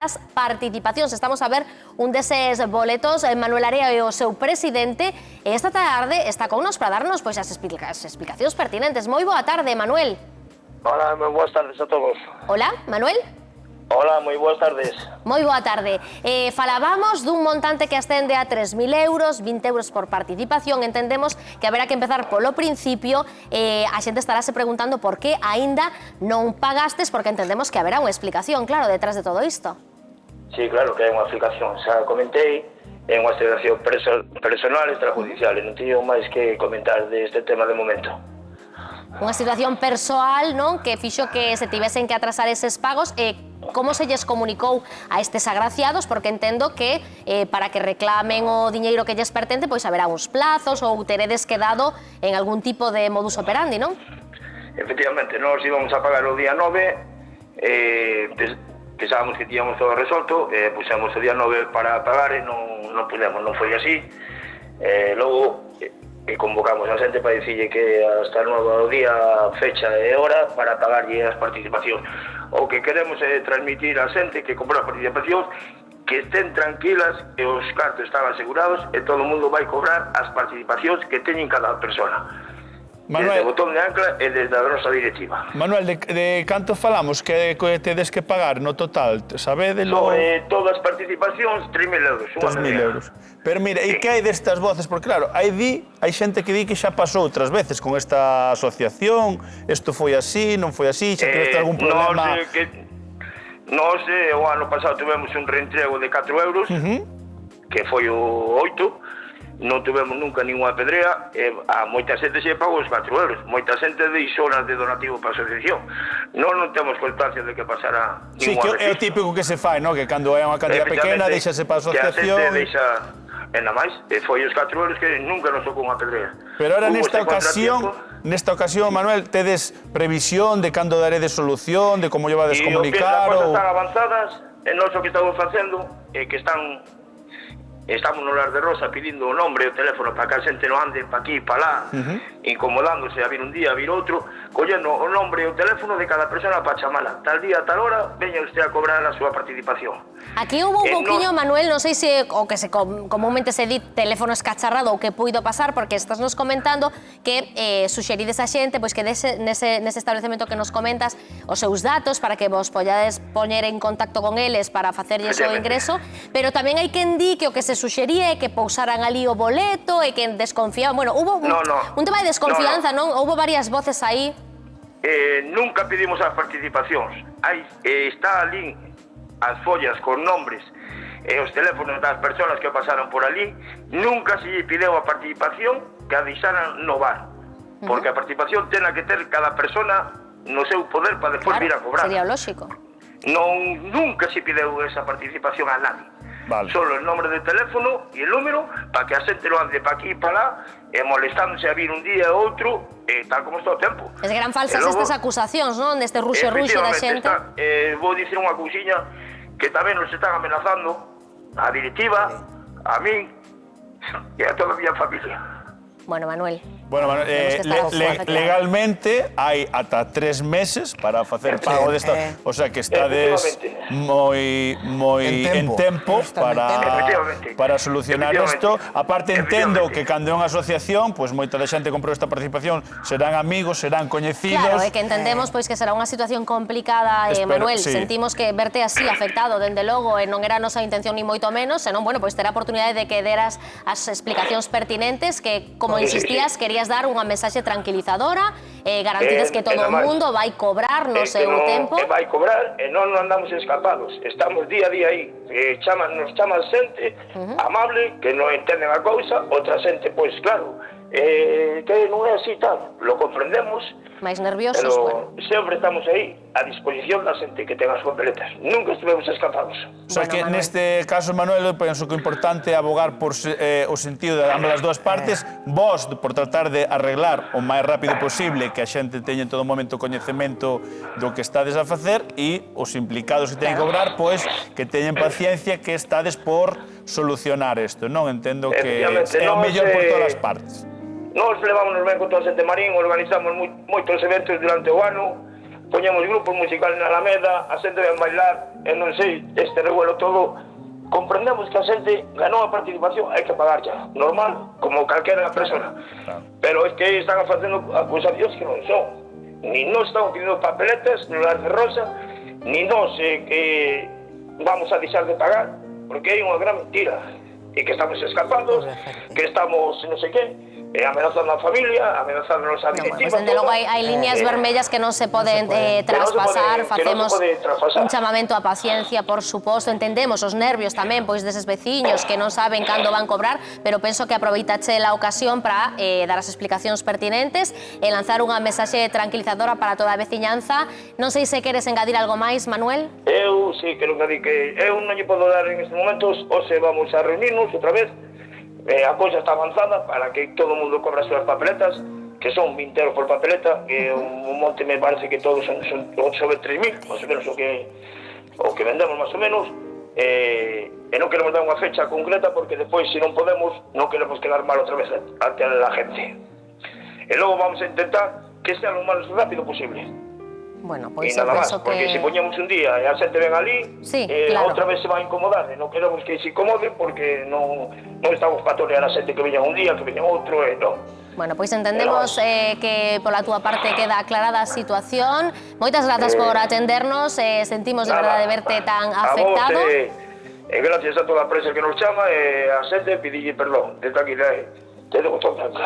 As participacións. Estamos a ver un deses boletos. Manuel Area é o seu presidente e esta tarde está con nos para darnos pois as explicacións pertinentes. Moi boa tarde, Manuel. Hola, moi boas tardes a todos. Hola, Manuel. Hola, moi boas tardes. Moi boa tarde. Falábamos dun montante que ascende a 3.000 euros, 20 euros por participación. Entendemos que haberá que empezar polo principio. A xente estarase preguntando por que aínda non pagastes, porque entendemos que haberá unha explicación, claro, detrás de todo isto. Sí, claro que hai unha explicación. Xa comentei, é unha situación personal extrajudicial e non teño máis que comentar deste tema de momento. Unha situación persoal, non, que fixo que se tivesen que atrasar eses pagos. Como se lles comunicou a estes agraciados? Porque entendo que para que reclamen o diñeiro que lles pertence, pois haberá uns plazos ou teredes quedado en algún tipo de modus operandi, non? Efectivamente, nós íbamos a pagar o día 9, pensábamos que tíamos todo resolto, pusemos o día 9 para pagar e non pudemos, non foi así. Logo convocamos a xente para dicirlle que hasta novo día, fecha e hora para pagarlle as participacións. O que queremos é transmitir a xente que comprou as participacións que estén tranquilas e os cartos están asegurados e todo o mundo vai cobrar as participacións que teñen cada persona. Desde o botón de ancla e desde a nosa directiva. Manuel, de canto falamos que tedes que pagar no total? Sabédelo? Sobre todas as participacións, 3.000 euros. 3.000 euros. Pero mira, e que hai destas voces? Porque claro, hai xente que di que xa pasou outras veces con esta asociación, isto foi así, non foi así, xa tiveste algún problema... Nós, o ano pasado tivemos un reentrego de 4 euros, que foi o 8, non tivemos nunca ninguna pedrea, a moita xente se pagou os 4 euros, moita xente deixou zonas de donativo para a asociación. Non temos constancia de que pasará ninguna. Sí, que é o típico que se fai, non? Que cando é unha cantidad pequena, deixase para a asociación. Que a xente deixa, e nada máis, foi os 4 euros que nunca nos tocou unha pedrea. Pero ahora nesta ocasión, Manuel, tedes previsión de cando daredes solución, de como lle vades comunicar? As cousas están avanzadas, e nós o que estamos facendo é que estamos no Lar de Rosa pedindo o nombre e o teléfono para que a xente non ande pa aquí e pa lá, incomodándose a vir un día, a vir outro, collendo o nombre e o teléfono de cada persona para chamala. Tal día, tal hora, veña usted a cobrar a súa participación. Aquí hubo un pouquiño, Manuel, non sei se, o que comúnmente se di teléfono escacharrado ou que puido pasar, porque estás nos comentando que suxerides a xente pois que nese establecemento que nos comentas os seus datos para que vos pollades poñer en contacto con eles para facerlles o ingreso, pero tamén hai quen di que o que se suxería é que pousaran ali o boleto e que desconfiaban. Bueno, hubo un tema de desconfianza, non? Houbo varias voces aí. Nunca pedimos as participacións. Está ali as follas con nombres e os teléfonos das persoas que pasaron por ali. Nunca se lle pideu a participación que a deixaran no bar, porque a participación tena que ter cada persona no seu poder para despois vir a cobrar. Sería lógico. Nunca se pideu esa participación a nadie. Vale. Solo el nombre de teléfono e el número para que a xente non ande pa aquí e pa lá molestándose a vir un día e outro tal como está o tempo. Es gran falsas estas acusacións, non? Deste ruxe da xente. Vou dicir unha cousiña que tamén nos están amenazando a directiva, a min e a toda a miña familia. Bueno, Manuel. Bueno, legalmente hai ata 3 meses para facer pago desta, o sea que estades moi en tempo para solucionar isto. Aparte entendo que cando é unha asociación, pois moita da xente comprou esta participación, serán amigos, serán coñecidos. Claro, é que entendemos pois que será unha situación complicada, Manuel, sentimos que verte así afectado, dende logo, e non era a nosa intención ni moito menos, senón, bueno, pois terá a oportunidade de que deras as explicacións pertinentes que, como insistías, querías dar unha mensaxe tranquilizadora, garantides que todo o mundo vai cobrar no seu tempo. Vai cobrar e non andamos escapados, estamos día a día aí, nos chaman xente amable, que non entenden a cousa, outra xente, pois claro, que non é así tal, lo comprendemos, máis nerviosos, pero sempre estamos aí a disposición da xente que ten as papeletas, nunca estivemos escapados. O sea que neste caso, Manuel, penso que o importante é abogar por o sentido de ambas as dúas partes, vos por tratar de arreglar o máis rápido posible que a xente teña en todo momento coñecemento do que estades a facer, e os implicados que teñen que cobrar, pois que teñen paciencia, que estades por solucionar isto, non? Entendo que é o mellor por todas as partes. Nos levámonos ben con toda a xente marín, organizamos moitos eventos durante o ano, poñemos grupos musicales na Alameda, a xente ven bailar, e non sei, este revuelo todo, comprendemos que a xente ganou a participación, hai que pagar ya, normal, como calquera persona. Pero es que están facendo acusacións que non son. Ni nos estamos pidiendo papeletas, ni las de rosa, ni nos que vamos a deixar de pagar, porque hai unha gran mentira. E que estamos escapados, que estamos non sei que, amenazando a familia, amenazando a nosa directiva. Pues, desde logo, hai líneas vermellas que non se poden traspasar, facemos un chamamento a paciencia, por suposto, entendemos os nervios tamén, pois, deses veciños que non saben cando van cobrar, pero penso que aproveitache a ocasión para dar as explicacións pertinentes e lanzar unha mensaxe tranquilizadora para toda a veciñanza. Non sei se queres engadir algo máis, Manuel? Eu, sí, quero engadir que eu non lle podo dar en estes momentos, hoxe vamos a reunirnos outra vez. A cousa está avanzada para que todo o mundo cobra as súas papeletas, que son 20 euros por papeleta, que un monte me parece que todos son sobre 3.000, máis ou menos o que vendemos máis ou menos, e non queremos dar unha fecha concreta porque despois, se non podemos, non queremos quedar mal outra vez ante a gente. E logo vamos a intentar que sea lo máis rápido posible. Bueno, pois eu penso que... Porque se poñemos un día e a xente ven ali, outra vez se va a incomodar, e non queremos que se incomoden porque non estamos para tolerar a xente que veña un día, que veña outro, e non. Bueno, pois entendemos que pola túa parte queda aclarada a situación. Moitas grazas por atendernos, sentimos de verdade verte tan afectado. A vos, gracias a toda a prensa que nos chama, e a xente pedille perdón, de tranquilidade.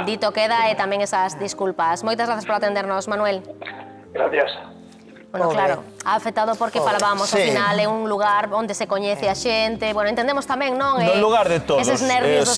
Dito queda e tamén esas disculpas. Moitas grazas por atendernos, Manuel. Gracias. Bueno, claro, ha afectado porque falábamos, ao final, é un lugar onde se coñece a xente. Bueno, entendemos tamén, non? No lugar de todos. Eses nervios